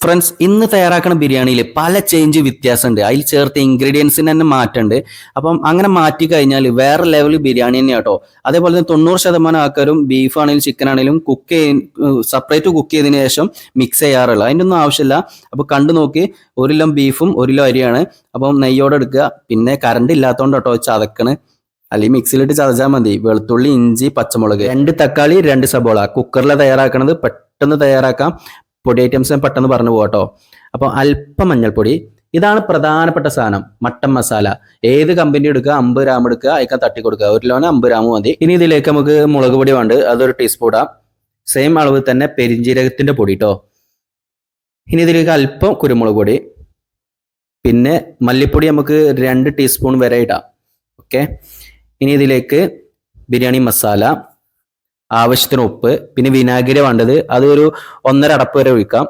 Friends, ഇന്ന് തയ്യാറാക്കുന്ന ബിരിയാണിയിൽ പല ചേഞ്ച് വ്യത്യാസമുണ്ട്. അതിൽ ചേർത്ത ഇൻഗ്രീഡിയൻസിന് തന്നെ മാറ്റമുണ്ട്. അപ്പം അങ്ങനെ മാറ്റി കഴിഞ്ഞാൽ വേറെ ലെവൽ ബിരിയാണി തന്നെയാണ് കേട്ടോ. അതേപോലെ തന്നെ 90% ആൾക്കാരും ബീഫ് ആണെങ്കിലും ചിക്കൻ ആണെങ്കിലും സെപ്പറേറ്റ് കുക്ക് ചെയ്തതിന് ശേഷം മിക്സ് ചെയ്യാറുള്ളത്. അതിൻ്റെ ഒന്നും ആവശ്യമില്ല. അപ്പോൾ കണ്ടു നോക്കി, 1 കിലോ ബീഫും 1 കിലോ അരിയാണ്. അപ്പം നെയ്യോടെ എടുക്കുക. പിന്നെ കറണ്ട് ഇല്ലാത്തതുകൊണ്ട് കേട്ടോ ചതക്കണ്, അല്ലെങ്കിൽ മിക്സിയിലിട്ട് ചതച്ചാൽ മതി. വെളുത്തുള്ളി, ഇഞ്ചി, പച്ചമുളക്, 2 തക്കാളി, 2 സബോള. കുക്കറിലാണ് തയ്യാറാക്കണത്, പെട്ടെന്ന് തയ്യാറാക്കാം. പൊടി ഐറ്റംസ് ഞാൻ പെട്ടെന്ന് പറഞ്ഞു പോകട്ടോ. അപ്പോൾ അല്പം മഞ്ഞൾപ്പൊടി. ഇതാണ് പ്രധാനപ്പെട്ട സാധനം, മട്ടൻ മസാല. ഏത് കമ്പനി എടുക്കുക, 50 ഗ്രാം എടുക്കുക, അയക്കാൻ തട്ടി കൊടുക്കുക. 1 കിലോന് 50 ഗ്രാം മതി. ഇനി ഇതിലേക്ക് നമുക്ക് മുളക് പൊടി വേണ്ട, അതൊരു ടീസ്പൂൺ ഇടാം. സെയിം അളവ് തന്നെ പെരിഞ്ജീരകത്തിന്റെ പൊടി കേട്ടോ. ഇനി ഇതിലേക്ക് അല്പം കുരുമുളക് പൊടി, പിന്നെ മല്ലിപ്പൊടി നമുക്ക് 2 ടീസ്പൂൺ വരെ ഇടാം. ഓക്കെ. ഇനി ഇതിലേക്ക് ബിരിയാണി മസാല, ആവശ്യത്തിന് ഉപ്പ്, പിന്നെ വിനാഗിരി വേണ്ടത്, അത് ഒരു 1.5 അടപ്പ് വരെ ഒഴിക്കാം.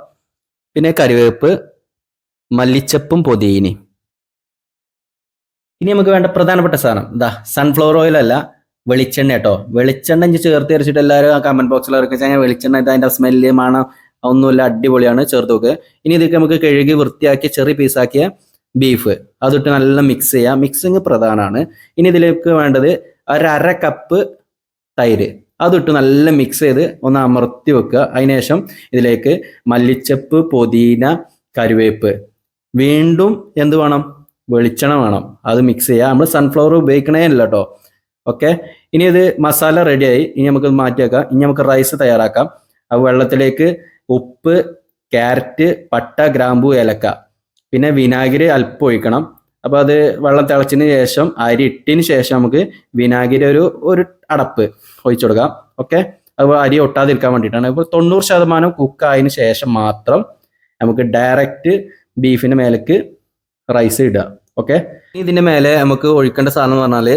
പിന്നെ കറിവേപ്പ്, മല്ലിച്ചപ്പും പൊതിയിനി. ഇനി നമുക്ക് വേണ്ട പ്രധാനപ്പെട്ട സാധനം സൺഫ്ലവർ ഓയിൽ അല്ല, വെളിച്ചെണ്ണ കേട്ടോ. വെളിച്ചെണ്ണ ഇഞ്ചി ചേർത്ത് അരച്ചിട്ട് എല്ലാവരും കമന്റ് ബോക്സിൽ ഇറക്കി വെളിച്ചെണ്ണ അതിന്റെ സ്മെല്ല് മണം ഒന്നുമില്ല, അടിപൊളിയാണ്, ചേർത്ത് നോക്ക്. ഇനി ഇതൊക്കെ നമുക്ക് കഴുകി വൃത്തിയാക്കി ചെറിയ പീസാക്കിയ ബീഫ് അതിട്ട് നല്ല മിക്സ് ചെയ്യാം. മിക്സിങ് പ്രധാനമാണ്. ഇനി ഇതിലേക്ക് വേണ്ടത് 1/2 കപ്പ് തൈര്, അതിട്ട് നല്ല മിക്സ് ചെയ്ത് ഒന്ന് അമർത്തി വെക്കുക. അതിനുശേഷം ഇതിലേക്ക് മല്ലിച്ചപ്പ്, പൊതീന, കറിവേപ്പ്, വീണ്ടും എന്ത് വേണം, വെളിച്ചെണ്ണ വേണം. അത് മിക്സ് ചെയ്യുക. നമ്മൾ സൺഫ്ലവർ ഉപയോഗിക്കണേ അല്ല കേട്ടോ. ഓക്കെ. ഇനി ഇത് മസാല റെഡിയായി. ഇനി നമുക്ക് മാറ്റി വെക്കാം. ഇനി നമുക്ക് റൈസ് തയ്യാറാക്കാം. ആ വെള്ളത്തിലേക്ക് ഉപ്പ്, ക്യാരറ്റ്, പട്ട, ഗ്രാമ്പു, ഏലക്ക, പിന്നെ വിനാഗിരി അല്പം ഒഴിക്കണം. അപ്പോൾ അത് വെള്ളം തിളച്ചതിന് ശേഷം അരി ഇട്ടതിന് ശേഷം നമുക്ക് വിനാഗിരി ഒരു അടപ്പ് ഒഴിച്ചു കൊടുക്കാം. ഓക്കെ. അപ്പോൾ അരി ഒട്ടാതിരിക്കാൻ വേണ്ടിയിട്ടാണ്. ഇപ്പോൾ 90% കുക്കായതിന് ശേഷം മാത്രം നമുക്ക് ഡയറക്റ്റ് ബീഫിൻ്റെ മേലേക്ക് റൈസ് ഇടുക. ഓക്കെ. ഇതിൻ്റെ മേലെ നമുക്ക് ഒഴിക്കേണ്ട സാധനം എന്ന് പറഞ്ഞാൽ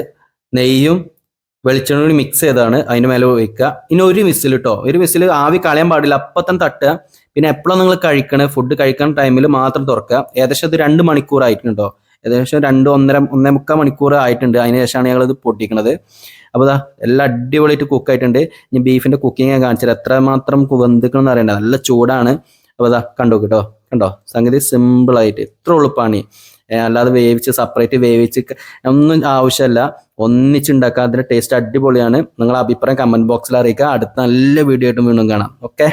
നെയ്യും വെളിച്ചെണ്ണയും കൂടി മിക്സ് ചെയ്താണ് അതിൻ്റെ മേലെ ഒഴിക്കുക. ഇനി ഒരു വിസിൽ കേട്ടോ. ഒരു വിസിൽ ആവി കളയാൻ പാടില്ല, അപ്പം തന്നെ തട്ടുക. പിന്നെ എപ്പോഴും നിങ്ങൾ ഫുഡ് കഴിക്കുന്ന ടൈമിൽ മാത്രം തുറക്കുക. ഏകദേശം ഇത് 2 മണിക്കൂർ ആയിട്ടുണ്ട് കേട്ടോ. ഏകദേശം 1.5 മണിക്കൂർ ആയിട്ടുണ്ട്. അതിന് ശേഷമാണ് ഞങ്ങളിത് പൊട്ടിക്കണത്. അപ്പോൾ എല്ലാം അടിപൊളിയായിട്ട് കുക്കായിട്ടുണ്ട്. ഇനി ബീഫിന്റെ കുക്കിങ് ഞാൻ കാണിച്ചത് എത്രമാത്രം വെന്തിക്കണം എന്ന് അറിയണ്ട. നല്ല ചൂടാണ്. അപ്പോൾ കണ്ടോ കണ്ടോ, സംഗതി സിമ്പിളായിട്ട് ഇത്ര എളുപ്പമാണ്. അല്ലാതെ സെപ്പറേറ്റ് വേവിച്ച് ഒന്നും ആവശ്യമില്ല. ഒന്നിച്ചുണ്ടാക്കുക. അതിന്റെ ടേസ്റ്റ് അടിപൊളിയാണ്. നിങ്ങളുടെ അഭിപ്രായം കമന്റ് ബോക്സിൽ അറിയിക്കുക. അടുത്ത നല്ല വീഡിയോ ആയിട്ട് വീണ്ടും കാണാം. ഓക്കെ.